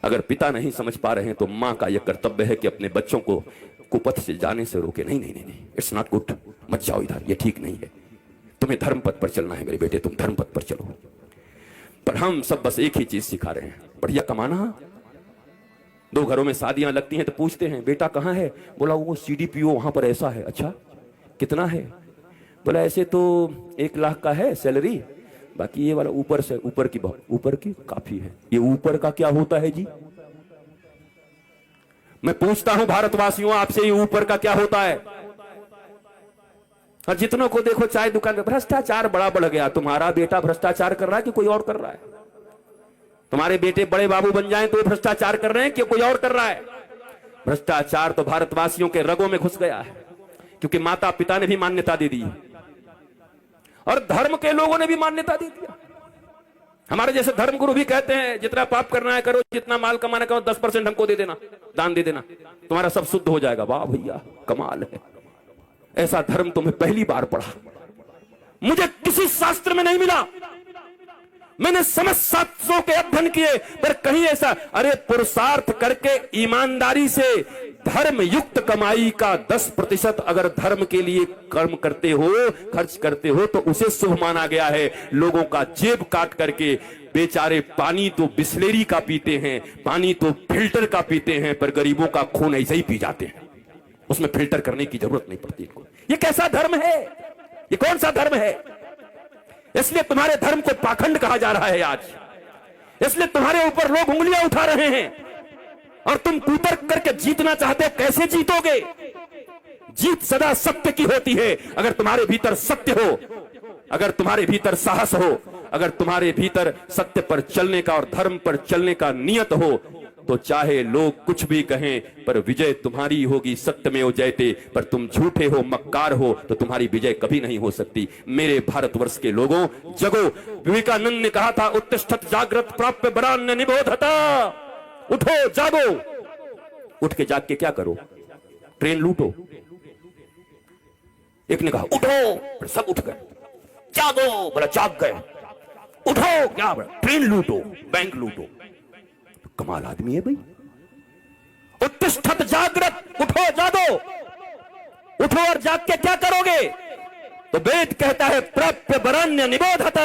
अगर पिता नहीं समझ पा रहे हैं तो मां का यह कर्तव्य है कि अपने बच्चों को कुपथ से जाने से रोके। नहीं नहीं नहीं नहीं, इट्स नॉट गुड, मत जाओ इधर, ये ठीक नहीं है, तुम्हें धर्म पथ पर चलना है मेरे बेटे, तुम धर्म पथ पर चलो। पर हम सब बस एक ही चीज सिखा रहे हैं, बढ़िया कमाना। दो घरों में शादियां लगती हैं तो पूछते हैं बेटा कहाँ है, बोला वो CDPO वहां पर ऐसा है। अच्छा कितना है, बोला ऐसे तो 1 लाख का है सैलरी, बाकी ये वाला ऊपर से ऊपर की काफी है। ये ऊपर का क्या होता है जी? मैं पूछता हूं भारतवासियों आपसे, ये ऊपर का क्या होता है? और जितनों को देखो चाय दुकान में भ्रष्टाचार बड़ा बढ़ गया। तुम्हारा बेटा भ्रष्टाचार कर रहा है कि कोई और कर रहा है? तुम्हारे बेटे बड़े बाबू बन जाएं तो भ्रष्टाचार कर रहे हैं कि कोई और कर रहा है? भ्रष्टाचार तो भारतवासियों के रगों में घुस गया है, क्योंकि माता पिता ने भी मान्यता दे दी और धर्म के लोगों ने भी मान्यता दे दिया। हमारे जैसे धर्मगुरु भी कहते हैं जितना पाप करना है करो, जितना माल कमाना करो, 10% हमको दे देना, दान दे देना, तुम्हारा सब शुद्ध हो जाएगा। वाह भैया कमाल है, ऐसा धर्म तो मैं पहली बार पढ़ा, मुझे किसी शास्त्र में नहीं मिला। मैंने समस्त शास्त्रों के अध्ययन किए पर कहीं ऐसा, अरे पुरुषार्थ करके ईमानदारी से धर्म युक्त कमाई का 10% अगर धर्म के लिए कर्म करते हो, खर्च करते हो तो उसे शुभ माना गया है। लोगों का जेब काट करके बेचारे पानी तो बिस्लेरी का पीते हैं, पानी तो फिल्टर का पीते हैं, पर गरीबों का खून ऐसे ही पी जाते हैं, उसमें फिल्टर करने की जरूरत नहीं पड़ती इनको। ये कैसा धर्म है? ये कौन सा धर्म है? इसलिए तुम्हारे धर्म को पाखंड कहा जा रहा है आज, इसलिए तुम्हारे ऊपर लोग उंगलियां उठा रहे हैं और तुम कुतर्क करके जीतना चाहते हो। कैसे जीतोगे? जीत सदा सत्य की होती है। अगर तुम्हारे भीतर सत्य हो, अगर तुम्हारे भीतर साहस हो, अगर तुम्हारे भीतर सत्य पर चलने का और धर्म पर चलने का नियत हो, तो चाहे लोग कुछ भी कहें पर विजय तुम्हारी होगी। सत्यमेव जयते। पर तुम झूठे हो, मक्कार हो, तो तुम्हारी विजय कभी नहीं हो सकती। मेरे भारतवर्ष के लोगों, जगो। विवेकानंद ने कहा था उत्तिष्ठत जागृत प्राप्य वरान्य निबोधता। उठो जागो। उठ के जाग के क्या करो? ट्रेन लूटो। एक ने कहा उठो, सब उठ गए। जागो, बोला जाग गए। उठो, क्या बोला? ट्रेन लूटो, बैंक लूटो। कमाल आदमी है भाई। उत्तिष्ठत जागृत, उठो जागो। उठो और जाग के क्या करोगे? तो वेद कहता है प्राप्य वरान्य निबोधता।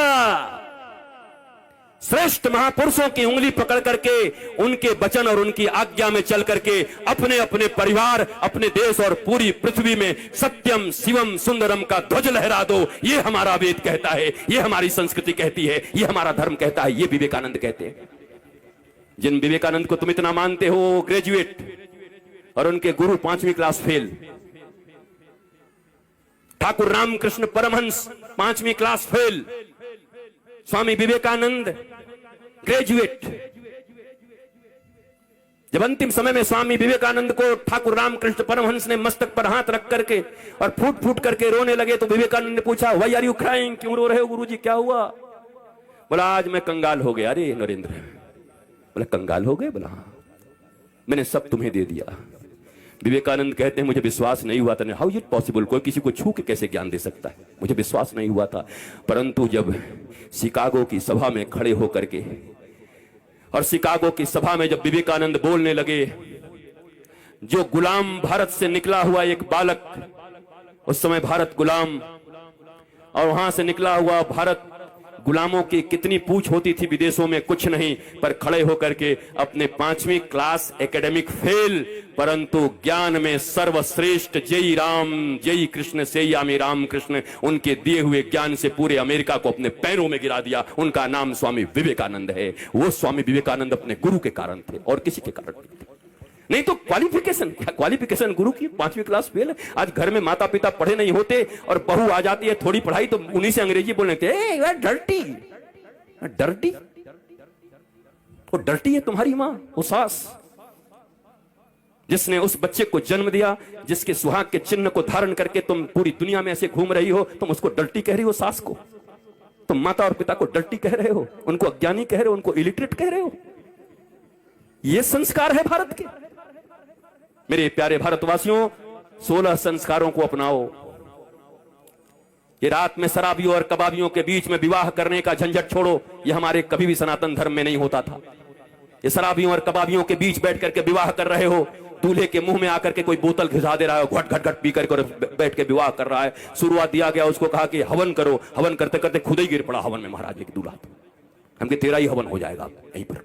श्रेष्ठ महापुरुषों की उंगली पकड़ करके, उनके वचन और उनकी आज्ञा में चल करके अपने अपने परिवार, अपने देश और पूरी पृथ्वी में सत्यम शिवम सुंदरम का ध्वज लहरा दो। ये हमारा वेद कहता है, ये हमारी संस्कृति कहती है, ये हमारा धर्म कहता है, ये विवेकानंद कहते हैं। जिन विवेकानंद को तुम इतना मानते हो, ग्रेजुएट, और उनके गुरु 5वीं क्लास फेल। ठाकुर रामकृष्ण परमहंस 5वीं class fail. Swami Vivekananda graduate. जब अंतिम समय में स्वामी विवेकानंद को ठाकुर रामकृष्ण परमहंस ने मस्तक पर हाथ रख करके और फूट फूट करके रोने लगे, तो विवेकानंद ने पूछा व्हाई आर यू क्राइंग? क्यों रो रहे हो गुरुजी, क्या हुआ? बोला आज मैं कंगाल हो गया। अरे नरेंद्र, बोला कंगाल हो गए? बोला हाँ, मैंने सब तुम्हें दे दिया। विवेकानंद कहते हैं मुझे विश्वास नहीं हुआ था। How is it possible? कोई किसी को छू के कैसे ज्ञान दे सकता है? मुझे विश्वास नहीं हुआ था। परंतु जब शिकागो की सभा में खड़े होकर के, और शिकागो की सभा में जब विवेकानंद बोलने लगे, जो गुलाम भारत से निकला हुआ एक बालक, उस समय भारत गुलाम, और वहां से निकला हुआ भारत, गुलामों की कितनी पूछ होती थी विदेशों में, कुछ नहीं, पर खड़े होकर के अपने 5वीं क्लास एकेडमिक फेल, परंतु ज्ञान में सर्वश्रेष्ठ जय राम जय कृष्ण से यामी राम कृष्ण, उनके दिए हुए ज्ञान से पूरे अमेरिका को अपने पैरों में गिरा दिया। उनका नाम स्वामी विवेकानंद है। वो स्वामी विवेकानंद अपने गुरु के कारण थे और किसी के कारण नहीं थे। नहीं तो क्वालिफिकेशन, क्या क्वालिफिकेशन गुरु की? 5वीं क्लास फेल। आज घर में माता पिता पढ़े नहीं होते और बहू आ जाती है थोड़ी पढ़ाई, तो उन्हीं से अंग्रेजी बोलने लगते, डर्टी डर्टी। वो डर्टी है तुम्हारी माँ, वो सास जिसने उस बच्चे को जन्म दिया, जिसके सुहाग के चिन्ह को धारण करके तुम पूरी दुनिया में ऐसे घूम रही हो, तुम उसको डर्टी कह रही हो? सास को तुम माता और पिता को डर्टी कह रहे हो, उनको अज्ञानी कह रहे हो, उनको इलिटरेट कह रहे हो। ये संस्कार है भारत के। मेरे प्यारे भारतवासियों, 16 संस्कारों को अपनाओ। ये रात में शराबियों और कबाबियों के बीच में विवाह करने का झंझट छोड़ो। ये हमारे कभी भी सनातन धर्म में नहीं होता था। ये शराबियों और कबाबियों के बीच बैठ करके विवाह कर रहे हो, दूल्हे के मुंह में आकर के कोई बोतल घिसा दे रहा है, घट घट घट पी करके बैठ के विवाह कर रहा है। शुरुआत दिया गया, उसको कहा कि हवन करो, हवन करते करते खुद ही गिर पड़ा हवन में महाराज एक दूल्हा। हमके तेरा ही हवन हो जाएगा यहीं पर।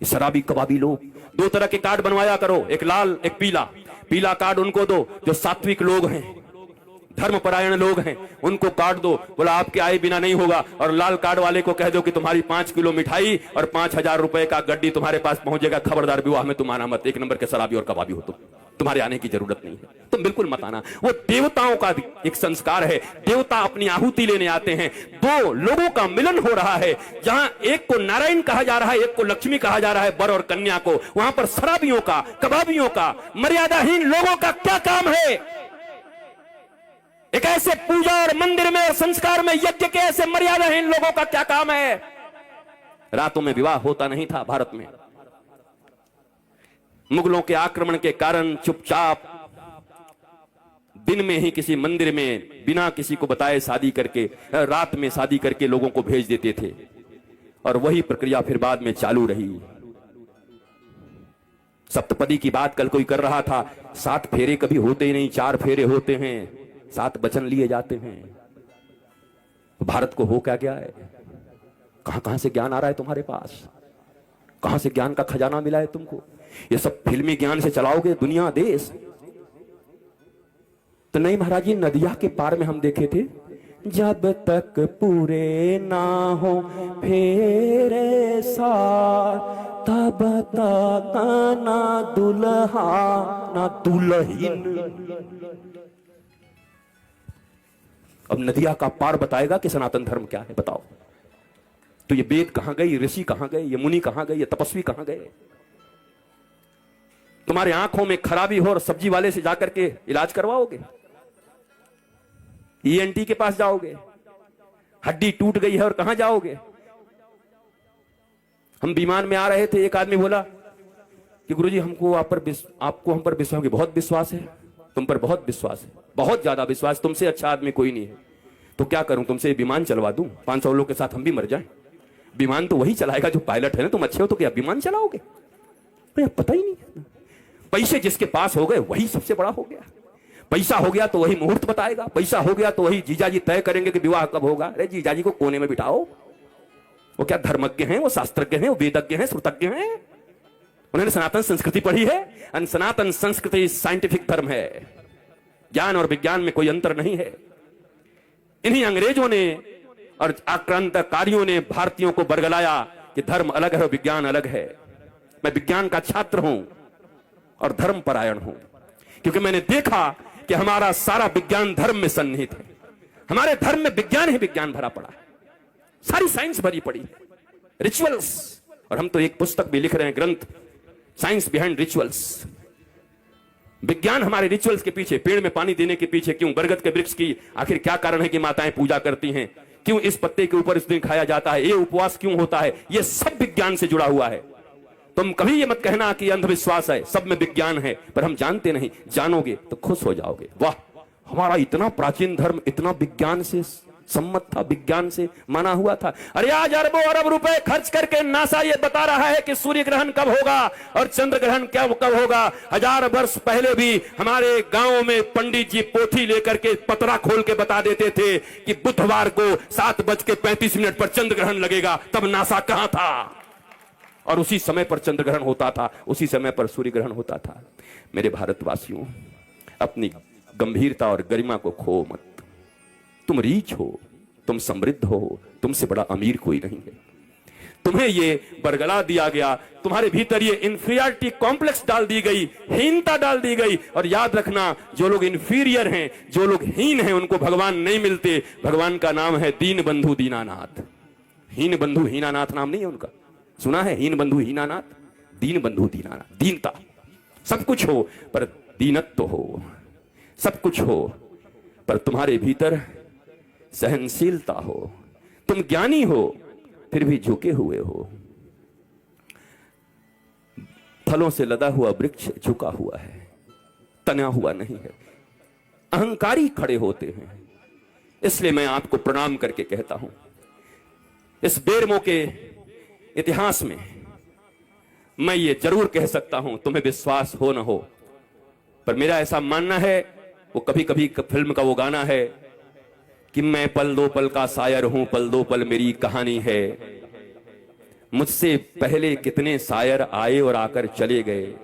शराबी कबाबी लोग, दो तरह के कार्ड बनवाया करो, एक लाल एक पीला। पीला कार्ड उनको दो जो सात्विक लोग हैं, धर्मपरायण लोग हैं, उनको कार्ड दो, बोला आपके आए बिना नहीं होगा। और लाल कार्ड वाले को कह दो कि तुम्हारी 5 किलो मिठाई और 5,000 रुपए का गड्डी तुम्हारे पास पहुंचेगा, खबरदार विवाह में तुम आना मत, एक नंबर के शराबी और कबाबी हो तुम, तुम्हारे आने की जरूरत नहीं है, तुम बिल्कुल मत आना। वो देवताओं का एक संस्कार है, देवता अपनी आहुति लेने आते हैं। दो लोगों का मिलन हो रहा है, जहां एक को नारायण कहा जा रहा है, एक को लक्ष्मी कहा जा रहा है, वर और कन्या को। वहां पर शराबियों का, कबाबियों का, मर्यादाहीन लोगों का क्या काम है? एक ऐसे पूजा और मंदिर में और संस्कार में यज्ञ के ऐसे मर्यादाहीन लोगों का क्या काम है? रातों में विवाह होता नहीं था भारत में। मुगलों के आक्रमण के कारण चुपचाप दिन में ही किसी मंदिर में बिना किसी को बताए शादी करके, रात में शादी करके लोगों को भेज देते थे, और वही प्रक्रिया फिर बाद में चालू रही। सप्तपदी की बात कल कोई कर रहा था, 7 फेरे कभी होते ही नहीं, 4 फेरे होते हैं, 7 वचन लिए जाते हैं। भारत को हो क्या गया है? कहां कहां से ज्ञान आ रहा है तुम्हारे पास? कहां से ज्ञान का खजाना मिला है तुमको? ये सब फिल्मी ज्ञान से चलाओगे दुनिया देश? तो नहीं महाराज जी, नदिया के पार में हम देखे थे, जब तक पूरे ना हो फेरे सार, तब तक ना दुल्हा ना दुल्हन। अब नदिया का पार बताएगा कि सनातन धर्म क्या है, बताओ। तो ये वेद कहां गए, ये ऋषि कहां गए, ये मुनि कहां गए, ये तपस्वी कहां गए? तुम्हारे आंखों में खराबी हो और सब्जी वाले से जाकर के इलाज करवाओगे, ईएनटी के पास जाओगे, हड्डी टूट गई है और कहां जाओगे? हम विमान में आ रहे थे, एक आदमी बोला कि गुरुजी हमको आपको हम पर विश्वास, बहुत विश्वास है, तुम पर बहुत विश्वास है, बहुत ज्यादा विश्वास, तुमसे अच्छा आदमी कोई नहीं है। तो क्या करूं, तुमसे विमान चलवा दूं, 500 लोगों के साथ हम भी मर जाएं? विमान तो वही चलाएगा जो पायलट है ना, तुम अच्छे हो तो क्या विमान चलाओगे? तो पता ही नहीं। पैसे जिसके पास हो गए वही सबसे बड़ा हो गया। पैसा हो गया तो वही मुहूर्त बताएगा, पैसा हो गया तो वही जीजाजी तय करेंगे कि विवाह कब होगा। अरे जीजाजी को कोने में बिठाओ, वो क्या धर्मज्ञ हैं, वो शास्त्रज्ञ हैं, वो वेदज्ञ हैं, श्रुतज्ञ हैं, उन्होंने सनातन संस्कृति पढ़ी है। सनातन संस्कृति साइंटिफिक धर्म है, ज्ञान और विज्ञान में कोई अंतर नहीं है। इन्हीं अंग्रेजों ने और आक्रांतकारियों ने भारतीयों को बरगलाया कि धर्म अलग है और विज्ञान अलग है। मैं विज्ञान का छात्र हूं और धर्म परायण हूं, क्योंकि मैंने देखा कि हमारा सारा विज्ञान धर्म में सन्निहित है। हमारे धर्म में विज्ञान ही विज्ञान भरा पड़ा है, सारी साइंस भरी पड़ी है, रिचुअल्स। और हम तो एक पुस्तक भी लिख रहे हैं, ग्रंथ, साइंस बिहाइंड रिचुअल्स। विज्ञान हमारे रिचुअल्स के पीछे, पेड़ में पानी देने के पीछे क्यों, बरगद के वृक्ष की आखिर क्या कारण है कि माताएं पूजा करती हैं, क्यों इस पत्ते के ऊपर इस दिन खाया जाता है, ये उपवास क्यों होता है, ये सब विज्ञान से जुड़ा हुआ है। तुम कभी ये मत कहना कि अंधविश्वास है, सब में विज्ञान है, पर हम जानते नहीं। जानोगे तो खुश हो जाओगे, वाह हमारा इतना प्राचीन धर्म इतना विज्ञान से सम्मत था, विज्ञान से माना हुआ था। अरे आज अरबों अरब रुपए खर्च करके नासा ये बता रहा है कि सूर्य ग्रहण कब होगा और चंद्र ग्रहण कब होगा। 1000 वर्ष पहले भी हमारे गांव में पंडित जी पोथी लेकर के पतरा खोल के बता देते थे कि बुधवार को 7:35 पर चंद्र ग्रहण लगेगा। तब नासा कहां था? और उसी समय पर चंद्र ग्रहण होता था, उसी समय पर सूर्य ग्रहण होता था। मेरे भारतवासियों, अपनी गंभीरता और गरिमा को खो मत। तुम रीच हो, तुम समृद्ध हो, तुमसे बड़ा अमीर कोई नहीं है। तुम्हें ये बरगला दिया गया, तुम्हारे भीतर ये इंफीरियरिटी कॉम्प्लेक्स डाल दी गई, हीनता डाल दी गई। और याद रखना, जो लोग इंफीरियर हैं, जो लोग हीन हैं, उनको भगवान नहीं मिलते। भगवान का नाम है दीन बंधु दीनानाथ। हीन बंधु हीनानाथ नाम नहीं है उनका, सुना है? हीन बंधु हीनानाथ, दीन बंधु दीनानाथ। दीनता, सब कुछ हो पर दीनत्व हो, सब कुछ हो पर तुम्हारे भीतर सहनशीलता हो। तुम ज्ञानी हो फिर भी झुके हुए हो। फलों से लदा हुआ वृक्ष झुका हुआ है, तना हुआ नहीं है। अहंकारी खड़े होते हैं। इसलिए मैं आपको प्रणाम करके कहता हूं, इस बेरमो के इतिहास में मैं ये जरूर कह सकता हूं, तुम्हें विश्वास हो न हो, पर मेरा ऐसा मानना है, वो कभी कभी फिल्म का वो गाना है कि मैं पल दो पल का शायर हूं, पल दो पल मेरी कहानी है। मुझसे पहले कितने शायर आए और आकर चले गए,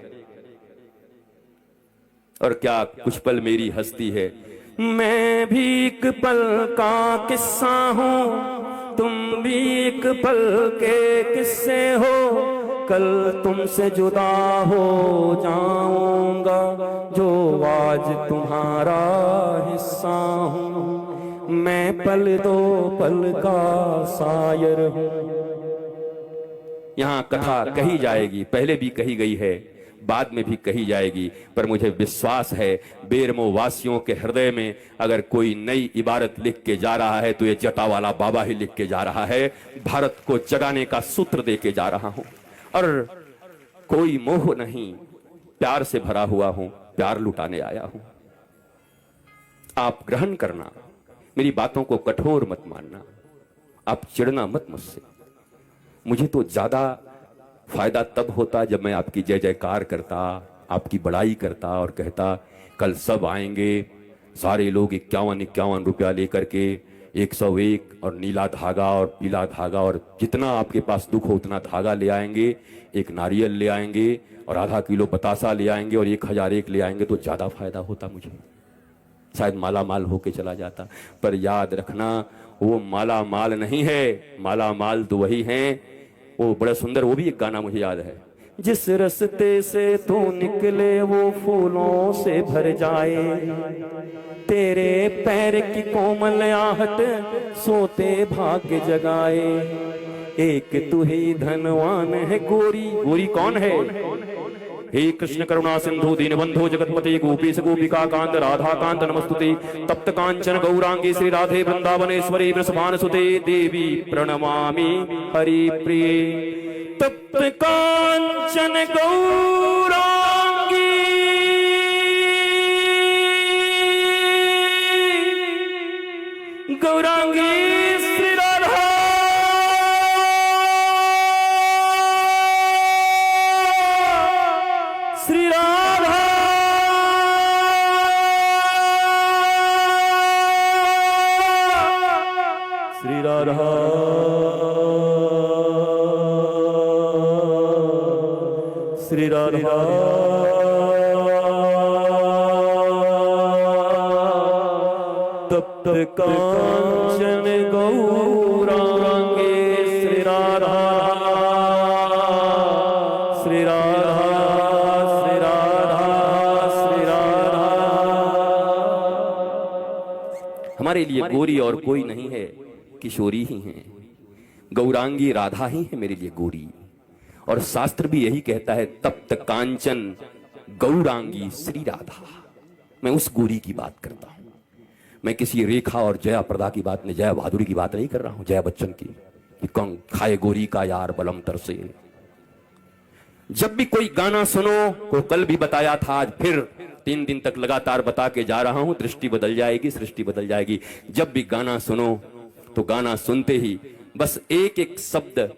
और क्या कुछ पल मेरी हस्ती है। मैं भी एक पल का किस्सा हूं, तुम भी एक पल के किस्से हो। कल तुमसे जुदा हो जाऊंगा, जो आज तुम्हारा हिस्सा हूं। मैं पल दो पल का शायर हूं। यहां कथा कही जाएगी, पहले भी कही गई है, बाद में भी कही जाएगी, पर मुझे विश्वास है बेरमो वासियों के हृदय में अगर कोई नई इबारत लिख के जा रहा है तो ये जटावाला बाबा ही लिख के जा रहा है। भारत को जगाने का सूत्र दे के जा रहा हूं, और कोई मोह नहीं, प्यार से भरा हुआ हूं, प्यार लुटाने आया हूं। आप ग्रहण करना, मेरी बातों को कठोर मत मानना, आप चिढ़ना मत मुझसे। मुझे तो ज्यादा फायदा तब होता जब मैं आपकी जय जयकार करता, आपकी बड़ाई करता और कहता कल सब आएंगे, सारे लोग 51-51 रुपया लेकर के 101 और नीला धागा और पीला धागा और जितना आपके पास दुख हो उतना धागा ले आएंगे, एक नारियल ले आएंगे और आधा किलो बतासा ले आएंगे और 1001 ले आएंगे, तो ज्यादा फायदा होता मुझे। शायद माला माल होके चला जाता। पर याद रखना, वो माला माल नहीं है, माला माल तो वही हैं। वो बड़ा सुंदर, वो भी एक गाना मुझे याद है, जिस रस्ते से तू निकले वो फूलों से भर जाए, तेरे पैर की कोमल आहट सोते भाग्य जगाए। एक तू ही धनवान है गोरी। गोरी कौन है? हे कृष्ण करुणा सिंधु दीनबंधु जगतपति गोपीश गोपिका कांत राधा कांत नमस्तुते। तप्त कांचन गौरांगी श्री राधे वृंदावनेश्वरी वृषभान सुते देवी प्रणमामि हरि प्रिये। तप्त कांचन गौरांगी गौरांगी श्री राधा श्री राधा श्री राधा श्री राधा तप्त कांचन गौरांगे श्री राधा श्री राधा श्री राधा श्री राधा। हमारे लिए गोरी और कोई नहीं है, किशोरी ही हैं, गौरांगी राधा ही है मेरे लिए गोरी। और शास्त्र भी यही कहता है, तप्त कांचन गौरांगी श्री राधा। मैं उस गोरी की बात करता हूं, मैं किसी रेखा और जया प्रदा की बात नहीं, जया बहादुरी की बात नहीं कर रहा हूं, जया बच्चन की कि कौन खाए गोरी का यार बलम तर से। जब भी कोई गाना सुनो, को कल भी बताया था, आज फिर 3 दिन तक लगातार बता के जा रहा हूं, दृष्टि बदल जाएगी, सृष्टि बदल जाएगी। जब भी गाना सुनो तो गाना सुनते ही बस एक एक शब्द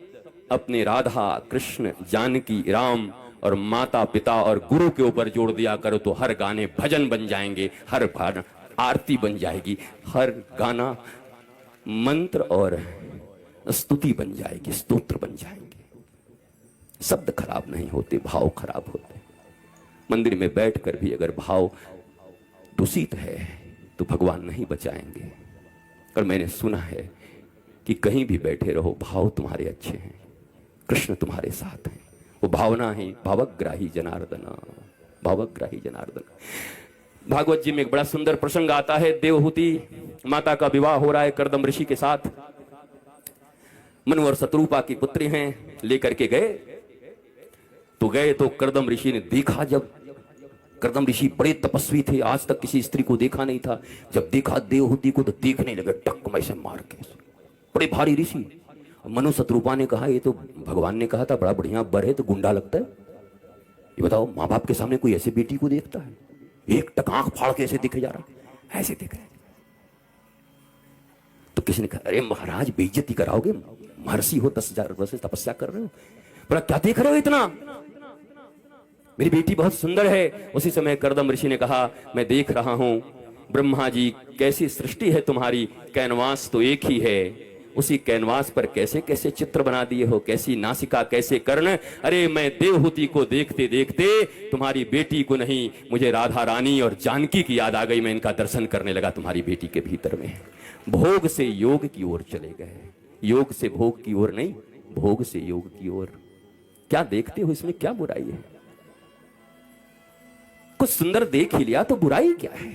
अपने राधा कृष्ण जानकी राम और माता पिता और गुरु के ऊपर जोड़ दिया करो, तो हर गाने भजन बन जाएंगे, हर गाना आरती बन जाएगी, हर गाना मंत्र और स्तुति बन जाएगी, स्तोत्र बन जाएंगे। शब्द खराब नहीं होते, भाव खराब होते। मंदिर में बैठकर भी अगर भाव दूषित है तो भगवान नहीं बचाएंगे। और मैंने सुना है कि कहीं भी बैठे रहो, भाव तुम्हारे अच्छे हैं, कृष्ण तुम्हारे साथ हैं। वो भावना है भावग्राही जनार्दन, भावग्राही जनार्दन। भागवत जी में एक बड़ा सुंदर प्रसंग आता है। देवहूति माता का विवाह हो रहा है कर्दम ऋषि के साथ। मनु और शत्रुपा की पुत्री हैं, लेकर के गए तो कर्दम ऋषि ने देखा। जब कर्दम ऋषि बड़े तपस्वी थे, आज तक किसी स्त्री को देखा नहीं था। जब देखा देवहूति को तो देखने लगे टक में से मार के, बड़े भारी ऋषि। मनु शत्रुपा ने कहा, ये तो भगवान ने कहा था बड़ा बढ़िया बर है, तो गुंडा लगता है। ये बताओ, माँ बाप के सामने कोई ऐसे बेटी को देखता है? एक टक आंख फाड़ के ऐसे दिखे जा रहा, ऐसे दिख रहे। तो किसी ने कहा, अरे महाराज बेइज्जती कराओगे, महर्षि हो, 10,000 वर्ष से तपस्या कर रहे हो। बोला क्या देख रहे हो इतना, मेरी बेटी बहुत सुंदर है। उसी समय कर्दम ऋषि ने कहा मैं देख रहा हूं ब्रह्मा जी कैसी सृष्टि है तुम्हारी, कैनवास तो एक ही है, उसी कैनवास पर कैसे कैसे चित्र बना दिए हो, कैसी नासिका, कैसे कर्ण। अरे मैं देवहूति को देखते देखते तुम्हारी बेटी को नहीं, मुझे राधा रानी और जानकी की याद आ गई। मैं इनका दर्शन करने लगा तुम्हारी बेटी के भीतर में। भोग से योग की ओर चले गए, योग से भोग की ओर नहीं, भोग से योग की ओर। क्या देखते हो, इसमें क्या बुराई है? कुछ सुंदर देख ही लिया तो बुराई क्या है?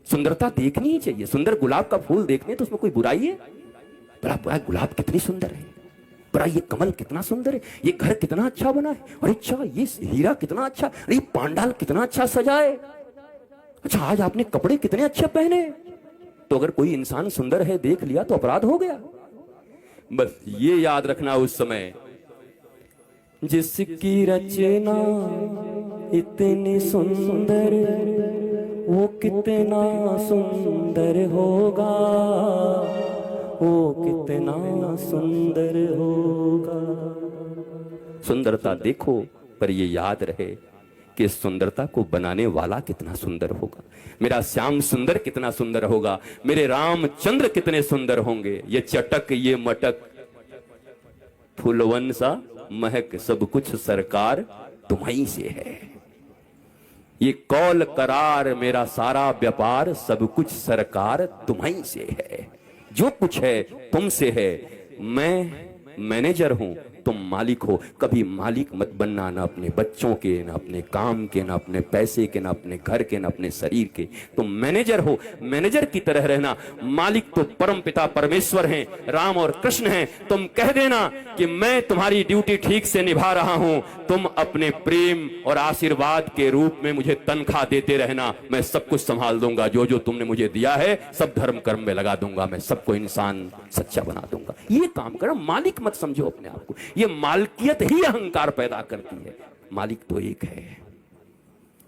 सुंदरता देखनी ही चाहिए। सुंदर गुलाब का फूल देखने तो उसमें कोई बुराई है? बड़ा बड़ा गुलाब कितनी सुंदर है, बड़ा ये कमल कितना सुंदर है, ये घर कितना अच्छा बना है, और अच्छा ये हीरा कितना अच्छा, अरे पांडाल कितना अच्छा सजा है, अच्छा आज आपने कपड़े कितने अच्छे पहने। तो अगर कोई इंसान सुंदर है देख लिया तो अपराध हो गया। बस ये याद रखना उस समय, जिसकी रचना इतनी सुंदर वो कितना सुंदर होगा, वो कितना सुंदर होगा। सुंदरता देखो, पर ये याद रहे कि सुंदरता को बनाने वाला कितना सुंदर होगा। मेरा श्याम सुंदर कितना सुंदर होगा, मेरे रामचंद्र कितने सुंदर होंगे। ये चटक ये मटक फूलवन सा महक, सब कुछ सरकार तुम्हीं से है। ये कौल करार मेरा सारा व्यापार, सब कुछ सरकार तुम्हीं से है। जो कुछ है तुमसे है, मैं मैनेजर हूं, तुम मालिक हो। कभी मालिक मत बनना, ना अपने बच्चों के, ना अपने काम के, ना अपने पैसे के, ना अपने घर के, ना अपने शरीर के। तुम मैनेजर हो, मैनेजर की तरह रहना। मालिक तो परम पिता परमेश्वर हैं, राम और कृष्ण हैं। तुम कह देना कि मैं तुम्हारी ड्यूटी ठीक से निभा रहा हूं, तुम अपने प्रेम और आशीर्वाद के रूप में मुझे तनख्वाह देते रहना। मैं सब कुछ संभाल दूंगा, जो जो तुमने मुझे दिया है सब धर्म कर्म में लगा दूंगा, मैं सबको इंसान सच्चा बना दूंगा। ये काम करो, मालिक मत समझो अपने आप को। ये मालकियत ही अहंकार पैदा करती है। मालिक तो एक है।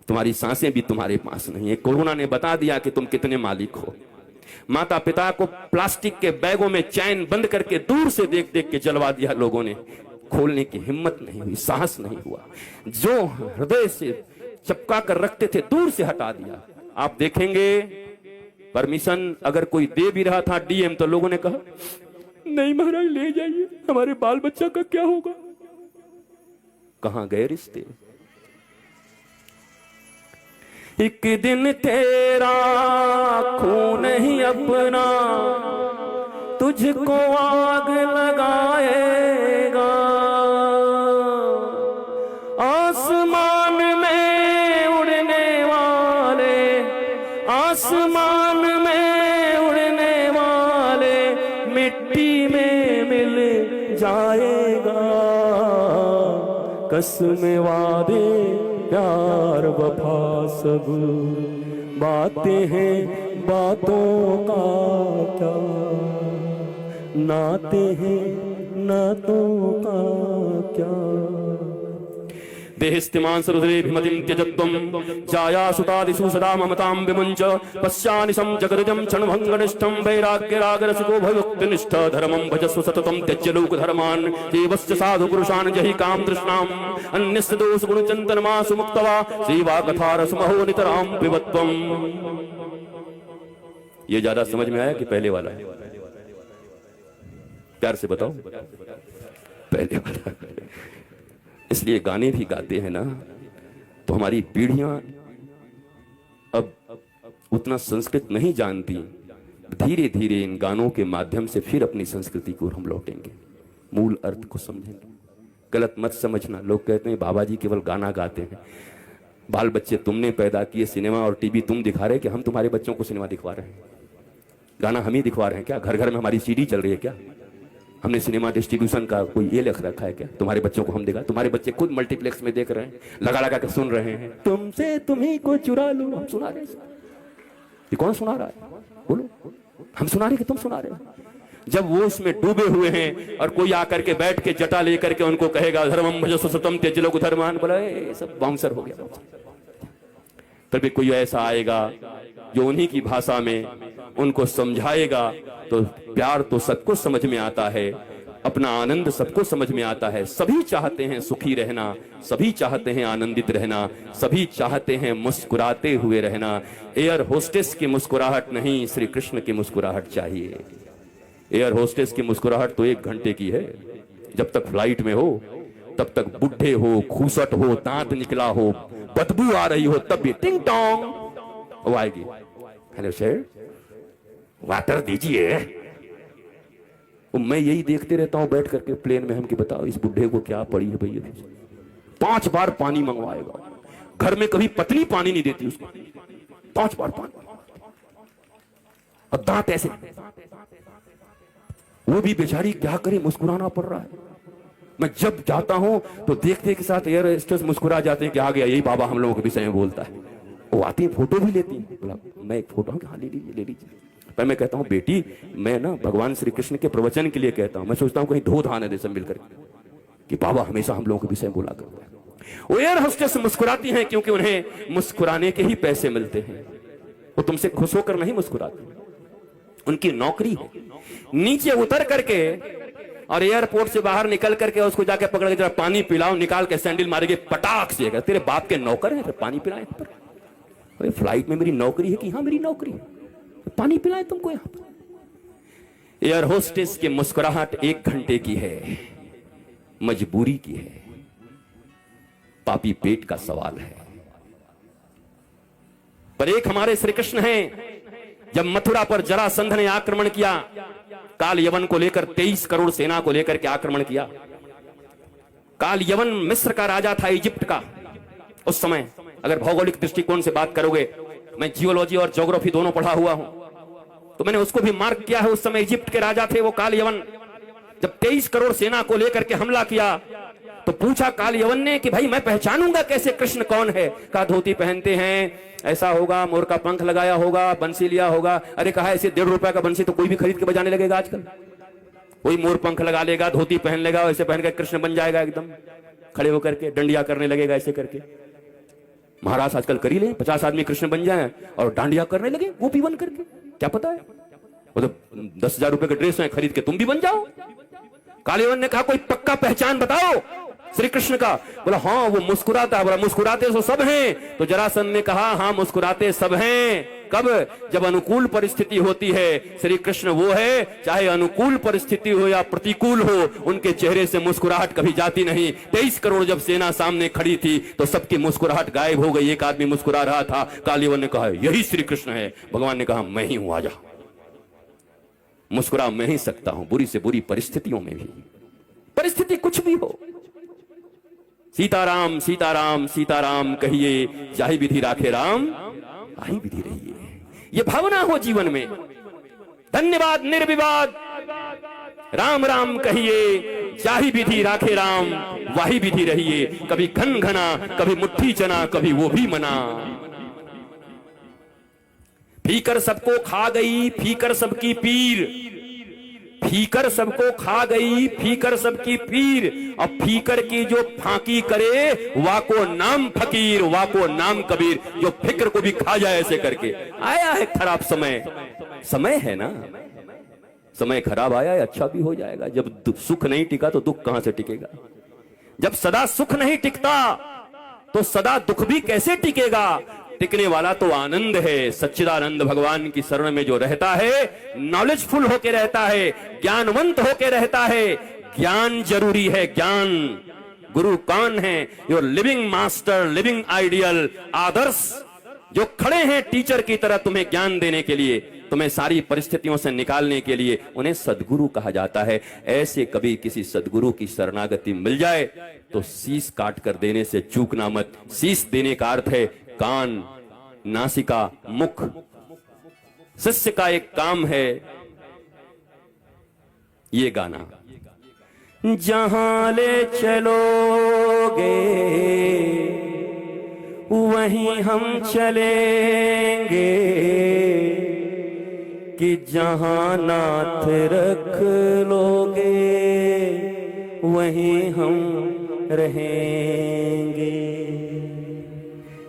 तुम्हारी सांसें भी तुम्हारे पास नहीं है। कोरोना ने बता दिया कि तुम कितने मालिक हो। माता पिता को प्लास्टिक के बैगों में चैन बंद करके दूर से देख देख के जलवा दिया लोगों ने। खोलने की हिम्मत नहीं हुई, साहस नहीं हुआ। जो हृदय से चिपका कर रखते थे दूर से हटा दिया। आप देखेंगे परमिशन अगर कोई दे भी रहा था डीएम, तो लोगों ने कहा नहीं महाराज ले जाइए, हमारे बाल बच्चा का क्या होगा। कहां गए रिश्ते? एक दिन तेरा खून ही अपना तुझको आग लगाएगा। आसमान में उड़ने वाले, आसमान में उड़ने वाले मिट्टी में मिल जाएगा। कसम वादे प्यार वफा सब बातें हैं, बातों का क्या नाते हैं, नातों का क्या। देहस्तिमान सरुद्रे भिमतिं त्यजत्वं जाया सुतादिषु सदा ममतां विमुञ्च पश्यानिशं जगदजं क्षणभङ्गनिष्ठं वैराग्यरागरसिको भवयुक्तिनिष्ठ धर्मं भजस्व सततं त्यज्य लोकधर्मान् देवस्य साधुपुरुषान् जहि काम तृष्णाम् अन्यस्य दोषगुणचिन्तनमासु मुक्त्वा सेवा कथारसमहो नितरां पिबत्वम्। ये ज्यादा समझ में आया कि पहले वाला? प्यार से बताओ, पहले वाला। इसलिए गाने भी गाते हैं ना, तो हमारी पीढ़ियां अब उतना संस्कृत नहीं जानती। धीरे धीरे इन गानों के माध्यम से फिर अपनी संस्कृति को हम लौटेंगे, मूल अर्थ को समझेंगे। गलत मत समझना। लोग कहते हैं बाबा जी केवल गाना गाते हैं। बाल बच्चे तुमने पैदा किए, सिनेमा और टीवी तुम दिखा रहे, कि हम तुम्हारे बच्चों को सिनेमा दिखवा रहे हैं? गाना हम ही दिखवा रहे हैं क्या? घर घर में हमारी सीडी चल रही है क्या? हमने सिनेमा डिस्ट्रीब्यूशन का कोई ये लिख रखा है क्या? तुम्हारे बच्चों को हम दिखा? तुम्हारे बच्चे खुद मल्टीप्लेक्स में देख रहे हैं, लगा लगा कर सुन रहे हैं। तुमसे तुम्ही को चुरा लो, हम सुना रहे हैं। ये कौन सुना रहा है? बोलो, हम सुना रहे कि तुम सुना रहे हो? जब वो उसमें डूबे हुए हैं और कोई आकर के बैठ के जटा लेकर के उनको कहेगा धर्मम भजस्व सततं त्यज लोकधर्मान्, बोला ये सब बाउंसर हो गया। तभी कोई ऐसा आएगा जो उन्हीं की भाषा में उनको समझाएगा। तो प्यार तो सबको समझ में आता है, अपना आनंद सबको समझ में आता है। सभी चाहते हैं सुखी रहना, सभी चाहते हैं आनंदित रहना, सभी चाहते हैं मुस्कुराते हुए रहना। एयर होस्टेस की मुस्कुराहट नहीं, श्री कृष्ण की मुस्कुराहट चाहिए। एयर होस्टेस की मुस्कुराहट तो 1 घंटे की है, जब तक फ्लाइट में हो तब तक बुढ़े हो, खूसट हो, दांत निकला हो, बदबू आ रही हो, तब भी टिंग टोंग वो आएगी। हेलो सर, वाटर दीजिए। मैं यही देखते रहता हूं बैठ करके प्लेन में, हम कि बताओ इस बुढ़े को क्या पड़ी है भैया। 5 बार पानी मंगवाएगा, घर में कभी पत्नी पानी नहीं देती उसको, 5 बार पानी, और दांत ऐसे, वो भी बेचारी क्या करे, मुस्कुराना पड़ रहा है। मैं जब जाता हूं तो देखते के साथ एयर होस्टेस मुस्कुरा जाते हैं कि आ गया यही बाबा हम लोगों के विषय में बोलता है। वो आती है, फोटो भी लेती है। बोला मैं एक फोटो, हाँ ले लीजिए ले लीजिए। पर मैं कहता हूं बेटी, मैं ना भगवान श्री कृष्ण के प्रवचन के लिए कहता हूं, मैं सोचता हूं कहीं धो धान दे सब मिलकर कि बाबा हमेशा हम लोगों के विषय में बोला करता है। वो एयर होस्टेस मुस्कुराती हैं क्योंकि उन्हें मुस्कुराने के ही पैसे मिलते हैं। वो तुमसे खुश होकर नहीं मुस्कुराती, उनकी नौकरी है। नीचे उतर करके और एयरपोर्ट से बाहर निकल करके उसको जाके पकड़ के जरा पानी पिलाओ, निकाल के सैंडल मारेंगे पटाख से, तेरे बाप के नौकर है पानी पिलाए पर। अरे फ्लाइट में मेरी नौकरी है कि हाँ मेरी नौकरी है, पानी पिलाए तुमको यहां पर। एयर होस्टेस की मुस्कुराहट 1 घंटे की है, मजबूरी की है, पापी पेट का सवाल है। पर एक हमारे श्री कृष्ण हैं, जब मथुरा पर जरासंध ने आक्रमण किया, काल यवन को लेकर 23 करोड़ सेना को लेकर के आक्रमण किया। काल यवन मिस्र का राजा था, इजिप्ट का। उस समय अगर भौगोलिक दृष्टिकोण से बात करोगे, मैं जियोलॉजी और ज्योग्राफी दोनों पढ़ा हुआ हूं, तो मैंने उसको भी मार्क किया है। उस समय इजिप्ट के राजा थे वो काल यवन। जब 23 करोड़ सेना को लेकर के हमला किया तो पूछा काल यवन ने कि भाई मैं पहचानूंगा कैसे कृष्ण कौन है। कहा धोती पहनते हैं, ऐसा होगा, मोर का पंख लगाया होगा, बंसी लिया होगा। अरे कहा ऐसे 1.5 रुपए का बंसी तो कोई भी खरीद के बजाने लगेगा आजकल। कोई मोर पंख लगा लेगा, धोती पहन लेगा, ऐसे पहन कर कृष्ण बन जाएगा, एकदम खड़े होकर के डांडिया करने लगेगा ऐसे करके। महाराज आजकल कर ही ले, 50 आदमी कृष्ण बन जाए और डांडिया करने लगे गोपी बन करके, क्या पता है। वो तो 10,000 रुपए के ड्रेस है, खरीद के तुम भी बन जाओ। कालीवन ने कहा कोई पक्का पहचान बताओ श्री कृष्ण का। बोला हाँ वो मुस्कुराता है। बोला मुस्कुराते तो सब हैं। तो जरासंध ने कहा हाँ मुस्कुराते सब हैं। कब? जब अनुकूल परिस्थिति होती है। श्री कृष्ण वो है, चाहे अनुकूल परिस्थिति हो या प्रतिकूल हो, उनके चेहरे से मुस्कुराहट कभी जाती नहीं। 23 करोड़ जब सेना सामने खड़ी थी तो सबकी मुस्कुराहट गायब हो गई। एक आदमी मुस्कुरा रहा था। कालीवन ने कहा यही श्री कृष्ण है। भगवान ने कहा मैं ही हूं, आजा। मुस्कुरा मैं ही सकता हूं, बुरी से बुरी परिस्थितियों में भी, परिस्थिति कुछ भी हो। सीताराम सीताराम सीताराम कहिए, जाहि विधि राखे राम आही विधि रहिए। ये भावना हो जीवन में। धन्यवाद निर्विवाद राम राम कहिए, जाहि विधि राखे राम वाही विधि रहिए। कभी घन घना, कभी मुट्ठी चना, कभी वो भी मना। फीकर सबको खा गई, फीकर सबकी पीर। फीकर सबको खा गई, फीकर सबकी पीर। अब फीकर की जो फांकी करे, वाको नाम फकीर, वाको नाम कबीर। जो फिक्र को भी खा जाए ऐसे करके। आया है खराब समय, समय है ना, समय खराब आया है, अच्छा भी हो जाएगा। जब सुख नहीं टिका तो दुख कहां से टिकेगा। जब सदा सुख नहीं टिकता तो सदा दुख भी कैसे टिकेगा। टिकने वाला तो आनंद है। सच्चिदानंद भगवान की शरण में जो रहता है, नॉलेजफुल होके रहता है, ज्ञानवंत होके रहता है। ज्ञान जरूरी है, ज्ञान। गुरु कौन है? Your living master, living ideal, आदर्श जो खड़े हैं टीचर की तरह तुम्हें ज्ञान देने के लिए, तुम्हें सारी परिस्थितियों से निकालने के लिए, उन्हें सदगुरु कहा जाता है। ऐसे कभी किसी सदगुरु की शरणागति मिल जाए तो शीश काट कर देने से चूकना मत। शीश देने का अर्थ है कान, नासिका, मुख। शिष्य का एक काम है ये गाना। जहां ले चलोगे वहीं हम चलेंगे, कि जहां नाथ रख लोगे वहीं हम रहेंगे।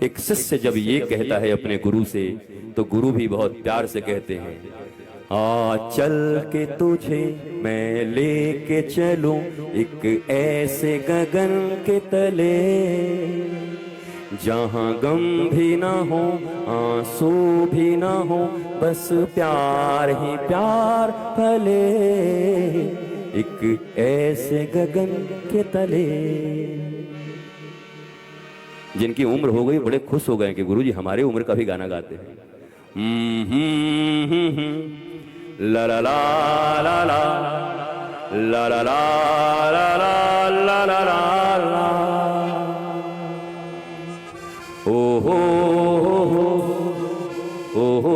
एक शिष्य जब ये कहता है अपने गुरु से, तो गुरु भी बहुत प्यार से कहते हैं आ चल के तुझे मैं लेके चलूं एक ऐसे गगन के तले, जहां गम भी ना हो आंसू भी ना हो, बस प्यार ही प्यार फले एक ऐसे गगन के तले। जिनकी उम्र हो गई बड़े खुश हो गए कि गुरुजी हमारे उम्र का भी गाना गाते हैं। ला ला ला ला ला ला ला ला ला ला ला, ओ हो ओ हो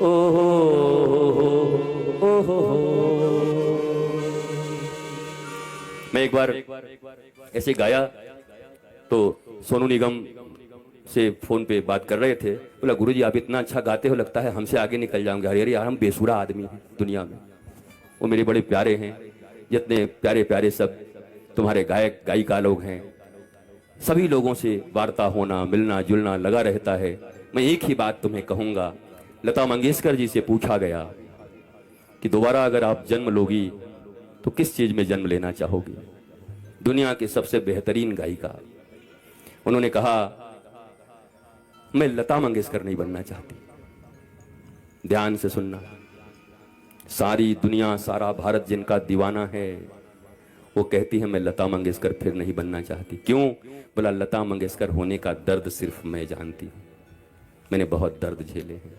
ओ हो। मैं एक बार ऐसे गाया तो सोनू निगम से फोन पे बात कर रहे थे, बोला गुरुजी आप इतना अच्छा गाते हो, लगता है हमसे आगे निकल जाओगे। अरे यार हम बेसुरा आदमी हैं दुनिया में। वो मेरे बड़े प्यारे हैं, जितने प्यारे प्यारे सब तुम्हारे गायक गायिका लोग हैं, सभी लोगों से वार्ता होना मिलना जुलना लगा रहता है। मैं एक ही बात तुम्हें कहूँगा, लता मंगेशकर जी से पूछा गया कि दोबारा अगर आप जन्म लोगी तो किस चीज़ में जन्म लेना चाहोगी? दुनिया की सबसे बेहतरीन गायिका, उन्होंने कहा मैं लता मंगेशकर नहीं बनना चाहती। ध्यान से सुनना, सारी दुनिया सारा भारत जिनका दीवाना है वो कहती है मैं लता मंगेशकर फिर नहीं बनना चाहती। क्यों? बोला लता मंगेशकर होने का दर्द सिर्फ मैं जानती हूँ, मैंने बहुत दर्द झेले हैं।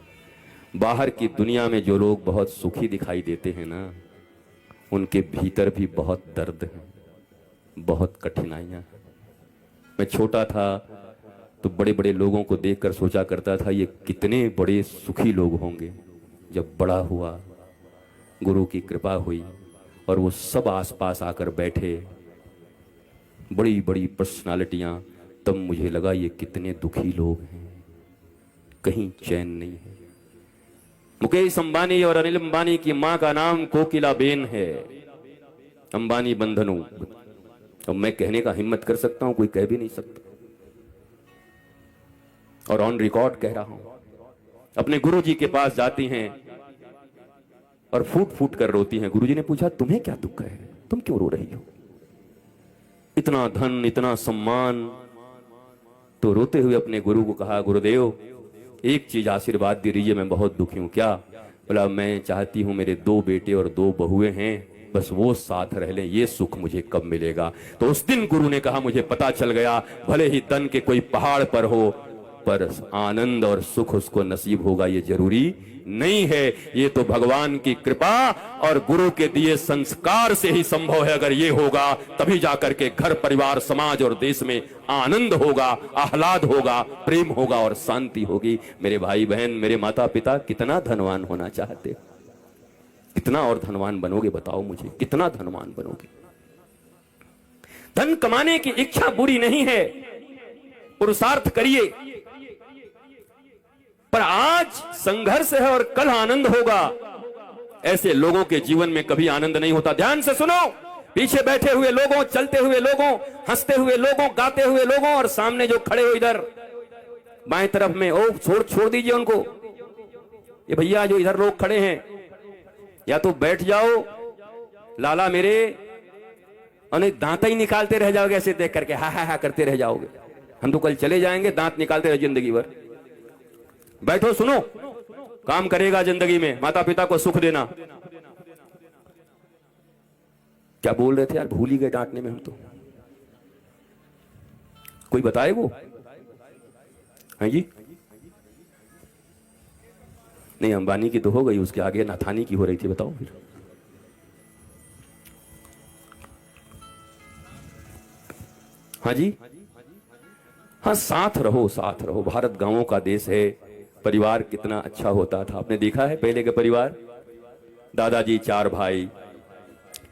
बाहर की दुनिया में जो लोग बहुत सुखी दिखाई देते हैं ना, उनके भीतर भी बहुत दर्द है, बहुत कठिनाइयाँ। मैं छोटा था तो बड़े बड़े लोगों को देखकर सोचा करता था ये कितने बड़े सुखी लोग होंगे। जब बड़ा हुआ, गुरु की कृपा हुई और वो सब आसपास आकर बैठे, बड़ी बड़ी पर्सनालिटियाँ, तब मुझे लगा ये कितने दुखी लोग हैं, कहीं चैन नहीं है। मुकेश अंबानी और अनिल अंबानी की मां का नाम कोकिला बेन है, अंबानी बंधनु। अब मैं कहने का हिम्मत कर सकता हूं, कोई कह भी नहीं सकता, और ऑन रिकॉर्ड कह रहा हूं। अपने गुरुजी के पास जाती हैं और फूट फूट कर रोती हैं। गुरुजी ने पूछा तुम्हें क्या दुख है, तुम क्यों रो रही हो? इतना धन इतना सम्मान। तो रोते हुए अपने गुरु को कहा गुरुदेव एक चीज आशीर्वाद दे दीजिए, मैं बहुत दुखी हूं। क्या? बोला मैं चाहती हूं मेरे 2 बेटे और 2 बहुएं हैं, बस वो साथ रह लें, ये सुख मुझे कब मिलेगा? तो उस दिन गुरु ने कहा मुझे पता चल गया, भले ही तन के कोई पहाड़ पर हो, पर आनंद और सुख उसको नसीब होगा ये जरूरी नहीं है। ये तो भगवान की कृपा और गुरु के दिए संस्कार से ही संभव है। अगर ये होगा तभी जाकर के घर परिवार समाज और देश में आनंद होगा, आह्लाद होगा, प्रेम होगा और शांति होगी। मेरे भाई बहन, मेरे माता पिता, कितना धनवान होना चाहते? कितना और धनवान बनोगे बताओ मुझे, कितना धनवान बनोगे? धन कमाने की इच्छा बुरी नहीं है, पुरुषार्थ करिए, पर आज संघर्ष है और कल आनंद होगा। ऐसे लोगों के जीवन में कभी आनंद नहीं होता। ध्यान से सुनो, पीछे बैठे हुए लोगों, चलते हुए लोगों, हंसते हुए लोगों, गाते हुए लोगों, और सामने जो खड़े हो इधर बाएं तरफ में, ओ छोड़ दीजिए उनको। ये भैया जो इधर लोग खड़े हैं, या तो बैठ जाओ लाला मेरे, और दांत ही निकालते रह जाओगे ऐसे देख करके, हा करते रह जाओगे। हम तो कल चले जाएंगे, दांत निकालते रह जिंदगी भर। बैठो, सुनो, काम करेगा जिंदगी में, माता पिता को सुख देना। क्या बोल रहे थे यार, भूल ही गए डांटने में हम तो। कोई बताए वो? हाँ जी, नहीं अंबानी की तो हो गई, उसके आगे नाथानी की हो रही थी, बताओ फिर। हाँ जी, हाँ साथ रहो, साथ रहो। भारत गांवों का देश है, परिवार कितना अच्छा होता था। आपने देखा है पहले के परिवार, दादाजी 4 भाई,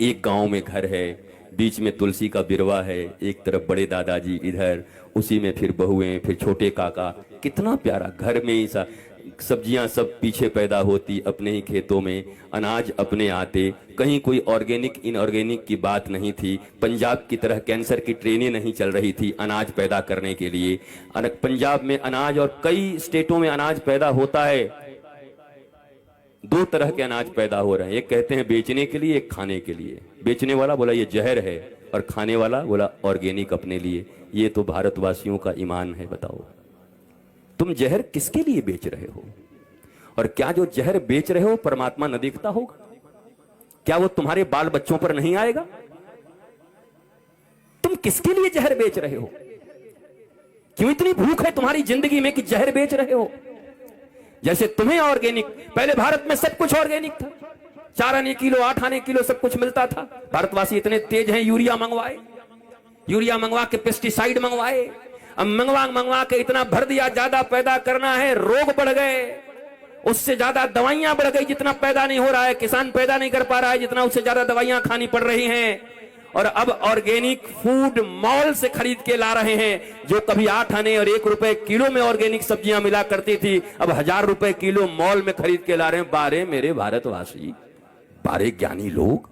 एक गांव में घर है, बीच में तुलसी का बिरवा है, एक तरफ बड़े दादाजी, इधर उसी में फिर बहुएं, फिर छोटे काका। कितना प्यारा, घर में ही सब्जियां सब पीछे पैदा होती, अपने ही खेतों में अनाज अपने आते, कहीं कोई ऑर्गेनिक इनऑर्गेनिक की बात नहीं थी। पंजाब की तरह कैंसर की ट्रेनें नहीं चल रही थी अनाज पैदा करने के लिए। पंजाब में अनाज और कई स्टेटों में अनाज पैदा होता है, दो तरह के अनाज पैदा हो रहे हैं, एक कहते हैं बेचने के लिए, एक खाने के लिए। बेचने वाला बोला ये जहर है, और खाने वाला बोला ऑर्गेनिक अपने लिए। ये तो भारतवासियों का ईमान है। बताओ तुम जहर किसके लिए बेच रहे हो? और क्या जो जहर बेच रहे हो परमात्मा न देखता होगा? क्या वो तुम्हारे बाल बच्चों पर नहीं आएगा? तुम किसके लिए जहर बेच रहे हो? क्यों इतनी भूख है तुम्हारी जिंदगी में कि जहर बेच रहे हो? जैसे तुम्हें ऑर्गेनिक, पहले भारत में सब कुछ ऑर्गेनिक था, 4 आने किलो 8 आने किलो सब कुछ मिलता था। भारतवासी इतने तेज हैं, यूरिया मंगवाए, यूरिया मंगवा के पेस्टिसाइड मंगवाए, अब मंगवा के इतना भर दिया, ज्यादा पैदा करना है, रोग बढ़ गए, उससे ज्यादा दवाइयां बढ़ गई, जितना पैदा नहीं हो रहा है, किसान पैदा नहीं कर पा रहा है जितना, उससे ज्यादा दवाइयां खानी पड़ रही हैं। और अब ऑर्गेनिक फूड मॉल से खरीद के ला रहे हैं, जो कभी 8 आने और 1 रुपए किलो में ऑर्गेनिक सब्जियां मिला करती थी, अब 1000 रुपए किलो मॉल में खरीद के ला रहे हैं। बारे मेरे भारतवासी, बारे ज्ञानी लोग,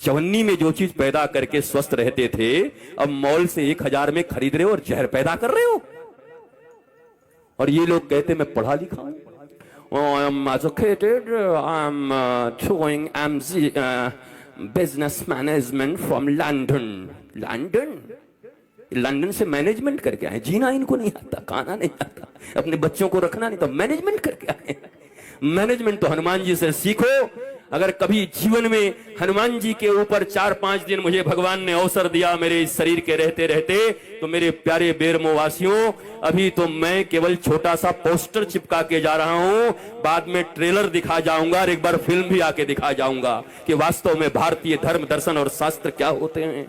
चवन्नी में जो चीज पैदा करके स्वस्थ रहते थे, अब मॉल से 1000 में खरीद रहे हो और जहर पैदा कर रहे हो। और ये लोग कहते मैं पढ़ा लिखा हूं, I am educated, I am doing business management from London. London से मैनेजमेंट करके आए, जीना इनको नहीं आता, खाना नहीं आता, अपने बच्चों को रखना नहीं, तो मैनेजमेंट करके आए। मैनेजमेंट तो हनुमान जी से सीखो। अगर कभी जीवन में हनुमान जी के ऊपर 4-5 दिन मुझे भगवान ने अवसर दिया मेरे इस शरीर के रहते रहते, तो मेरे प्यारे बेरमो वासियों, अभी तो मैं केवल छोटा सा पोस्टर चिपका के जा रहा हूं, बाद में ट्रेलर दिखा जाऊंगा और एक बार फिल्म भी आके दिखा जाऊंगा कि वास्तव में भारतीय धर्म दर्शन और शास्त्र क्या होते हैं,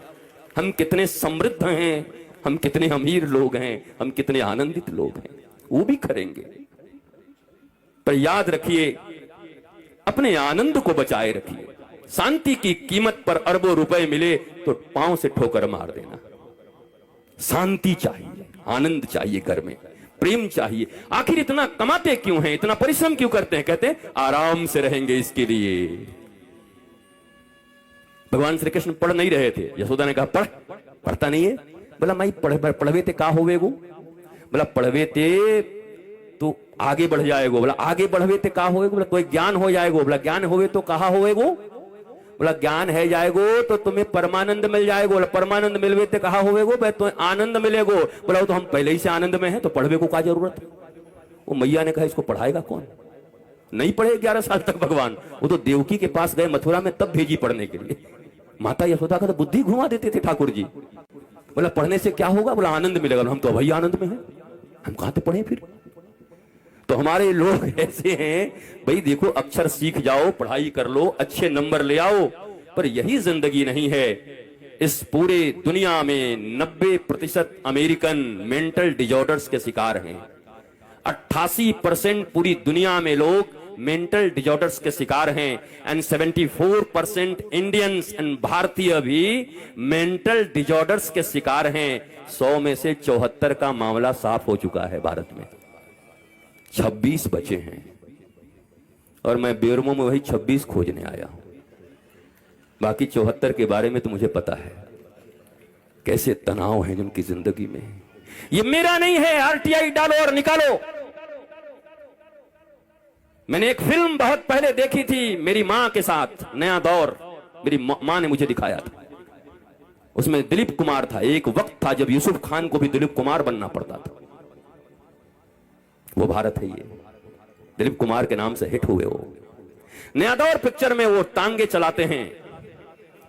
हम कितने समृद्ध हैं, हम कितने अमीर लोग हैं, हम कितने आनंदित लोग हैं। वो भी करेंगे, पर याद रखिए अपने आनंद को बचाए रखिए। शांति की कीमत पर अरबों रुपए मिले तो पांव से ठोकर मार देना। शांति चाहिए, आनंद चाहिए, घर में प्रेम चाहिए। आखिर इतना कमाते क्यों हैं, इतना परिश्रम क्यों करते हैं? कहते हैं आराम से रहेंगे इसके लिए। भगवान श्री कृष्ण पढ़ नहीं रहे थे, यशोदा ने कहा पढ़ता नहीं है। बोला मैं पढ़वे थे, का होवे वो? बोला पढ़वे थे तो आगे बढ़ जाएगो। बोला आगे बढ़वे ते का होएगो? बोला कोई ज्ञान हो जाएगो। बोला ज्ञान होवे तो कहा होएगो? बोला ज्ञान है जाएगो तो तुम्हें परमानंद मिल जाएगो। बोला परमानंद मिलवे ते कहा होएगो? भाई तो आनंद मिलेगो। बोला तो हम पहले ही से आनंद में हैं, तो पढ़वे को क्या जरूरत है? वो मैया ने कहा इसको पढ़ाएगा कौन? नहीं पढ़े 11 साल तक भगवान। वो तो देवकी के पास गए मथुरा में, तब भेजी पढ़ने के लिए। माता यशोदा का तो बुद्धि घुमा देते थे ठाकुर जी। बोला पढ़ने से क्या होगा? बोला आनंद मिलेगा। हम तो वही आनंद में हैं, हम कहां से पढ़े फिर? तो हमारे लोग ऐसे हैं, भाई देखो अक्षर सीख जाओ, पढ़ाई कर लो, अच्छे नंबर ले आओ, पर यही जिंदगी नहीं है। इस पूरे दुनिया में 90% अमेरिकन मेंटल डिजॉर्डर्स के शिकार हैं। 88% पूरी दुनिया में लोग मेंटल डिजॉर्डर्स के शिकार हैं। एंड 74% इंडियंस एंड भारतीय भी मेंटल डिजॉर्डर्स के शिकार हैं। 100 में से 74 का मामला साफ हो चुका है भारत में, 26 बचे हैं। और मैं बेरमो में वही 26 खोजने आया हूं। बाकी 74 के बारे में तो मुझे पता है कैसे तनाव है जिनकी जिंदगी में। ये मेरा नहीं है, आरटीआई डालो और निकालो। मैंने एक फिल्म बहुत पहले देखी थी मेरी मां के साथ, नया दौर, मेरी मां ने मुझे दिखाया था। उसमें दिलीप कुमार था। एक वक्त था जब यूसुफ खान को भी दिलीप कुमार बनना पड़ता था। वो भारत है, ये दिलीप कुमार के नाम से हिट हुए। वो नया दौर पिक्चर में वो टांगे चलाते हैं,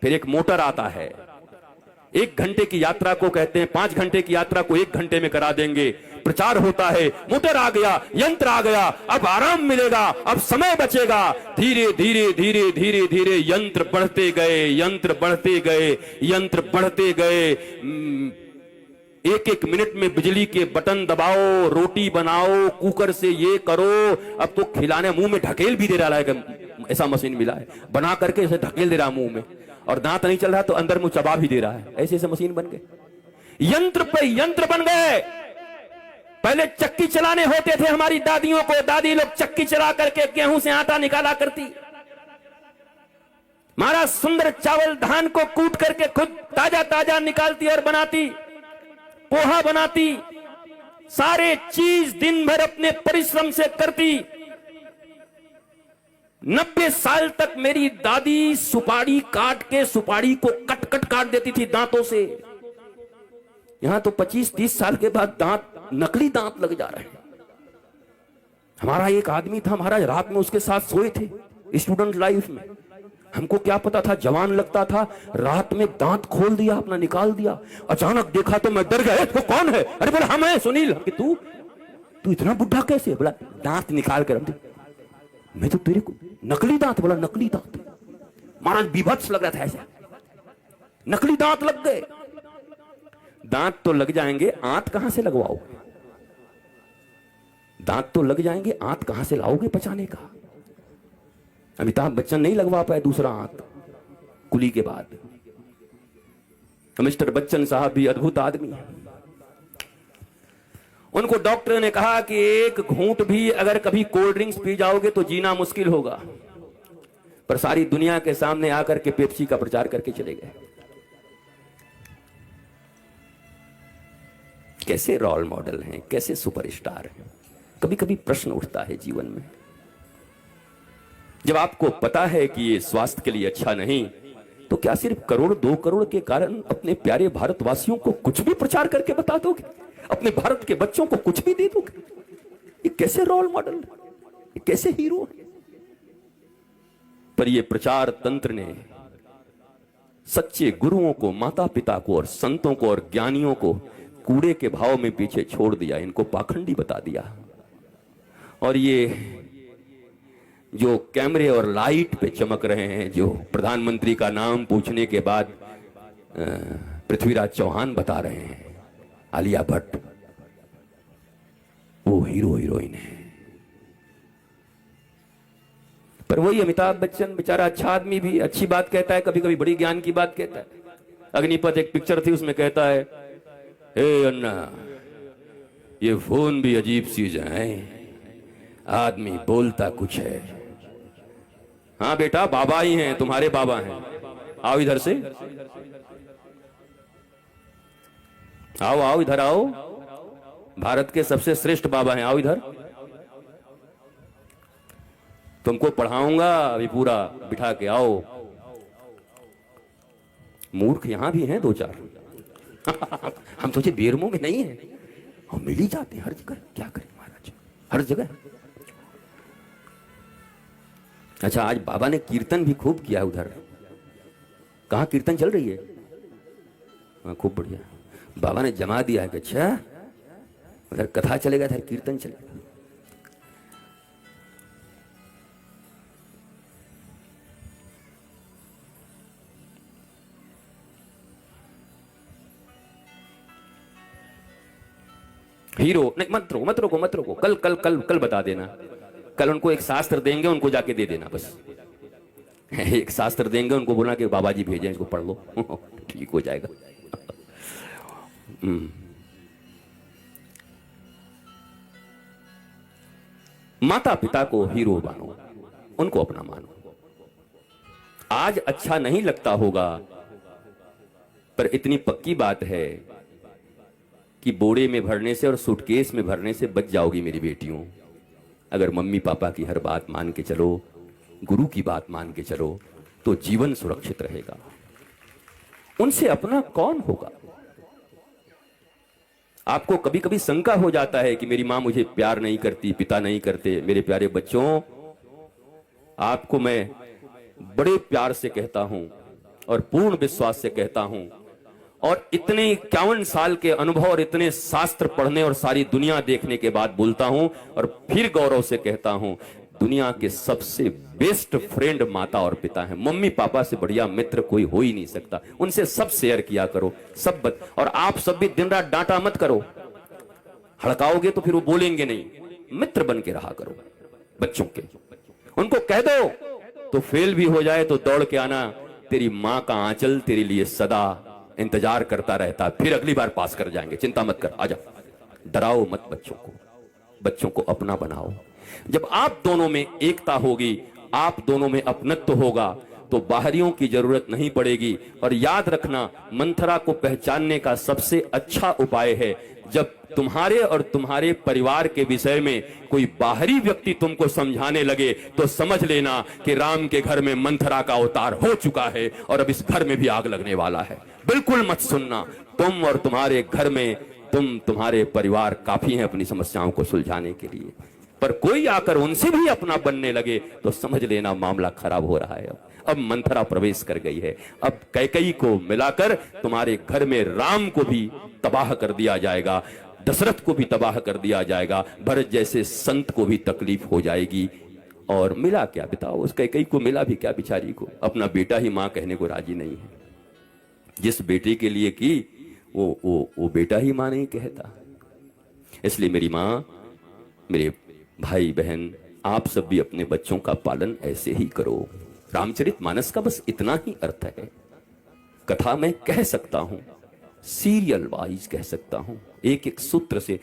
फिर एक मोटर आता है। 1 घंटे की यात्रा को कहते हैं 5 घंटे की यात्रा को 1 घंटे में करा देंगे। प्रचार होता है, मोटर आ गया, यंत्र आ गया, अब आराम मिलेगा, अब समय बचेगा। धीरे धीरे धीरे धीरे धीरे यंत्र बढ़ते गए, यंत्र बढ़ते गए, यंत्र बढ़ते गए। 1-1 मिनट में बिजली के बटन दबाओ, रोटी बनाओ, कुकर से ये करो। अब तो खिलाने मुंह में ढकेल भी दे रहा है, ऐसा मशीन मिला है, बना करके इसे ढकेल दे रहा मुंह में। और दांत नहीं चल रहा तो अंदर मुंह चबा भी दे रहा है। ऐसे ऐसे मशीन बन गए, यंत्र पे यंत्र बन गए। पहले चक्की चलाने होते थे हमारी दादियों को, दादी लोग चक्की चला करके गेहूं से आटा निकाला करती। हमारा सुंदर चावल धान को कूट करके खुद ताजा ताजा निकालती और बनाती, पोहा बनाती, सारे चीज दिन भर अपने परिश्रम से करती। 90 साल तक मेरी दादी सुपारी काट के सुपारी को कट कट काट देती थी दांतों से। यहां तो 25-30 साल के बाद दांत, नकली दांत लग जा रहे हैं। हमारा एक आदमी था, महाराज रात में उसके साथ सोए थे स्टूडेंट लाइफ में। हमको क्या पता था, जवान लगता था, रात में दांत खोल दिया, अपना निकाल दिया। अचानक देखा तो मैं डर गया, तो कौन है? अरे बोला हम है सुनील। कि तू इतना बुढ़ा कैसे? बोला दांत निकाल कर। मैं तो तेरे को नकली दांत। बोला नकली दांत? महाराज बीभत्स लग रहा था ऐसा, नकली दांत लग गए। दांत तो लग जाएंगे, आंत कहां से लगवाओगे? दांत तो लग जाएंगे, आंत कहां से लाओगे बचाने का? अमिताभ बच्चन नहीं लगवा पाए दूसरा आंत कुली के बाद। तो मिस्टर बच्चन साहब भी अद्भुत आदमी है। उनको डॉक्टर ने कहा कि एक घूंट भी अगर कभी कोल्ड ड्रिंक्स पी जाओगे तो जीना मुश्किल होगा। पर सारी दुनिया के सामने आकर के पेप्सी का प्रचार करके चले गए। कैसे रोल मॉडल हैं, कैसे सुपरस्टार हैं। कभी कभी प्रश्न उठता है जीवन में, जब आपको पता है कि ये स्वास्थ्य के लिए अच्छा नहीं, तो क्या सिर्फ करोड़ 2 करोड़ के कारण अपने प्यारे भारतवासियों को कुछ भी प्रचार करके बता दोगे? अपने भारत के बच्चों को कुछ भी दे दोगे? ये कैसे रोल मॉडल, ये कैसे हीरो है? पर ये प्रचार तंत्र ने सच्चे गुरुओं को, माता पिता को और संतों को और ज्ञानियों को कूड़े के भाव में पीछे छोड़ दिया। इनको पाखंडी बता दिया। और ये जो कैमरे और लाइट पे चमक रहे हैं, जो प्रधानमंत्री का नाम पूछने के बाद पृथ्वीराज चौहान बता रहे हैं, आलिया भट्ट, वो हीरो हीरोइन है। पर वही अमिताभ बच्चन बेचारा अच्छा आदमी भी अच्छी बात कहता है, कभी कभी बड़ी ज्ञान की बात कहता है। अग्निपथ एक पिक्चर थी, उसमें कहता है, हे अन्ना, ये फोन भी अजीब चीज है, आदमी बोलता कुछ है। हाँ बेटा, बाबा ही हैं, तुम्हारे बाबा हैं। आओ इधर से, आओ आओ इधर आओ, भारत के सबसे श्रेष्ठ बाबा हैं, आओ इधर। तुमको पढ़ाऊंगा अभी पूरा बिठा के, आओ। मूर्ख यहां भी हैं 2-4। हम सोचे बेरमो में नहीं है, हम मिल ही जाते हैं हर जगह। क्या करें महाराज, हर जगह। अच्छा, आज बाबा ने कीर्तन भी खूब किया उधर। कहाँ कीर्तन चल रही है? हाँ, खूब बढ़िया। बाबा ने जमा दिया है कि अच्छा उधर कथा चलेगा, इधर कीर्तन चलेगा। हीरो नहीं, मत रोको। कल बता देना। कल उनको एक शास्त्र देंगे, उनको जाके दे देना बस। एक शास्त्र देंगे, उनको बोलना कि बाबा जी भेजे, इसको पढ़ लो, ठीक हो जाएगा। माता पिता को हीरो मानो, उनको अपना मानो। आज अच्छा नहीं लगता होगा, पर इतनी पक्की बात है कि बोरे में भरने से और सूटकेस में भरने से बच जाओगी मेरी बेटियों। अगर मम्मी पापा की हर बात मान के चलो, गुरु की बात मान के चलो, तो जीवन सुरक्षित रहेगा। उनसे अपना कौन होगा? आपको कभी कभी शंका हो जाता है कि मेरी मां मुझे प्यार नहीं करती, पिता नहीं करते। मेरे प्यारे बच्चों, आपको मैं बड़े प्यार से कहता हूं और पूर्ण विश्वास से कहता हूं, और इतने 51 साल के अनुभव और इतने शास्त्र पढ़ने और सारी दुनिया देखने के बाद बोलता हूं, और फिर गौरव से कहता हूं, दुनिया के सबसे बेस्ट फ्रेंड माता और पिता हैं। मम्मी पापा से बढ़िया मित्र कोई हो ही नहीं सकता। उनसे सब शेयर किया करो, सब और आप सब भी दिन रात डांटा मत करो। हड़काओगे तो फिर वो बोलेंगे नहीं। मित्र बन के रहा करो बच्चों के। उनको कह दो तो फेल भी हो जाए तो दौड़ के आना, तेरी मां का आंचल तेरे लिए सदा इंतजार करता रहता, फिर अगली बार पास कर जाएंगे, चिंता मत कर, आजा। डराओ मत बच्चों को, बच्चों को अपना बनाओ। जब आप दोनों में एकता होगी, आप दोनों में अपनत्व होगा, तो बाहरियों की जरूरत नहीं पड़ेगी। और याद रखना, मंथरा को पहचानने का सबसे अच्छा उपाय है, जब तुम्हारे और तुम्हारे परिवार के विषय में कोई बाहरी व्यक्ति तुमको समझाने लगे तो समझ लेना कि राम के घर में मंथरा का अवतार हो चुका है और अब इस घर में भी आग लगने वाला है। बिल्कुल मत सुनना। तुम और तुम्हारे घर में तुम्हारे परिवार काफी हैं अपनी समस्याओं को सुलझाने के लिए, पर कोई आकर उनसे भी अपना बनने लगे तो समझ लेना मामला खराब हो रहा है। अब मंथरा प्रवेश कर गई है। अब कैकेयी को मिलाकर तुम्हारे घर में राम को भी तबाह कर दिया जाएगा, दशरथ को भी तबाह कर दिया जाएगा, भरत जैसे संत को भी तकलीफ हो जाएगी। और मिला क्या बताओ, उस कैकेयी को मिला भी क्या बेचारी को? अपना बेटा ही मां कहने को राजी नहीं है। जिस बेटे के लिए की वो बेटा ही मां नहीं कहता। इसलिए मेरी मां, मेरे भाई बहन, आप सब भी अपने बच्चों का पालन ऐसे ही करो। रामचरितमानस का बस इतना ही अर्थ है। कथा मैं कह सकता हूं, सीरियल वाइज कह सकता हूं, एक एक सूत्र से।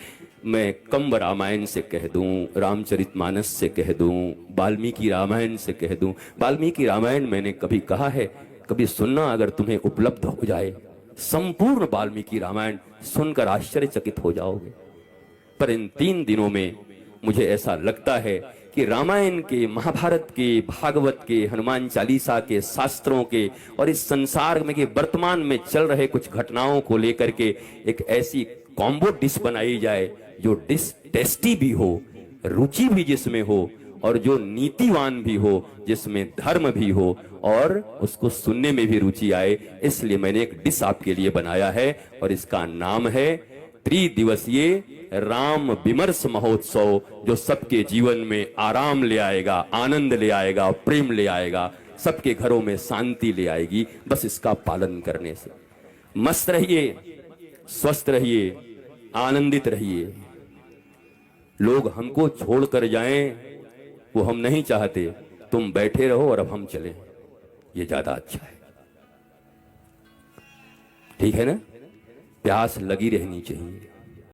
मैं कंब रामायण से कह दूं, रामचरितमानस से कह दूं, वाल्मीकि रामायण से कह दूं। वाल्मीकि रामायण मैंने कभी कहा है, कभी सुनना अगर तुम्हें उपलब्ध हो जाए। संपूर्ण वाल्मीकि रामायण सुनकर आश्चर्यचकित हो जाओगे। पर इन 3 दिनों में मुझे ऐसा लगता है कि रामायण के, महाभारत के, भागवत के, हनुमान चालीसा के, शास्त्रों के और इस संसार में के वर्तमान में चल रहे कुछ घटनाओं को लेकर के एक ऐसी कॉम्बो डिश बनाई जाए जो डिश टेस्टी भी हो, रुचि भी जिसमें हो, और जो नीतिवान भी हो, जिसमें धर्म भी हो और उसको सुनने में भी रुचि आए। इसलिए मैंने एक डिश आपके लिए बनाया है और इसका नाम है त्रिदिवसीय राम विमर्श महोत्सव, जो सबके जीवन में आराम ले आएगा, आनंद ले आएगा, प्रेम ले आएगा, सबके घरों में शांति ले आएगी बस इसका पालन करने से। मस्त रहिए, स्वस्थ रहिए, आनंदित रहिए। लोग हमको छोड़कर जाएं वो हम नहीं चाहते। तुम बैठे रहो और अब हम चलें, ये ज्यादा अच्छा है। ठीक है ना? प्यास लगी रहनी चाहिए।